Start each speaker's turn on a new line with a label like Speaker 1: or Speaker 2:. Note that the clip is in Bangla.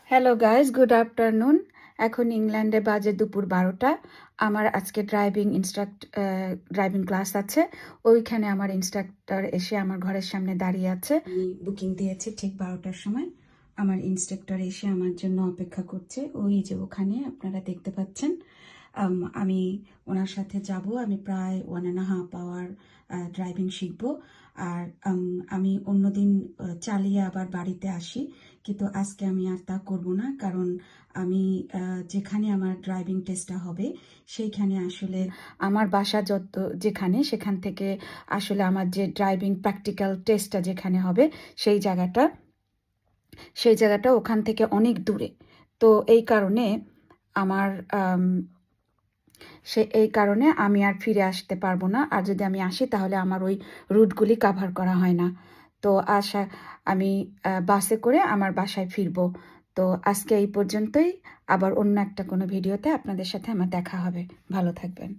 Speaker 1: Hello guys, good afternoon. এখন ইংল্যান্ডে বাজে দুপুর 12টা। আমার আজকে ড্রাইভিং ক্লাস আছে। ওইখানে আমার ইনস্ট্রাক্টর এসে আমার ঘরের সামনে দাঁড়িয়ে আছে। আমি বুকিং দিয়েছি ঠিক 12টার সময়। আমার ইনস্ট্রাক্টর এসে আমার জন্য অপেক্ষা করছে। ওই যে ওখানে আপনারা দেখতে পাচ্ছেন। আমি ওনার সাথে যাব। আমি প্রায় 1.5 আওয়ার ড্রাইভিং শিখব। আর আমি অন্যদিন চালিয়ে আবার বাড়িতে আসি, কিন্তু আজকে আমি আর তা করব না, কারণ আমি যেখানে আমার ড্রাইভিং টেস্টটা হবে সেইখানে আসলে আমার বাসা যেখানে সেখান থেকে আসলে আমার যে ড্রাইভিং প্র্যাকটিক্যাল টেস্টটা যেখানে হবে সেই জায়গাটা ওখান থেকে অনেক দূরে। তো এই কারণে আমার আমি আর ফিরে আসতে পারবো না। আর যদি আমি আসি তাহলে আমার ওই রুটগুলি কাভার করা হয় না। তো আমি বাসে করে আমার বাসায় ফিরবো। তো আজকে এই পর্যন্তই। আবার অন্য একটা কোনো ভিডিওতে আপনাদের সাথে আমার দেখা হবে। ভালো থাকবেন।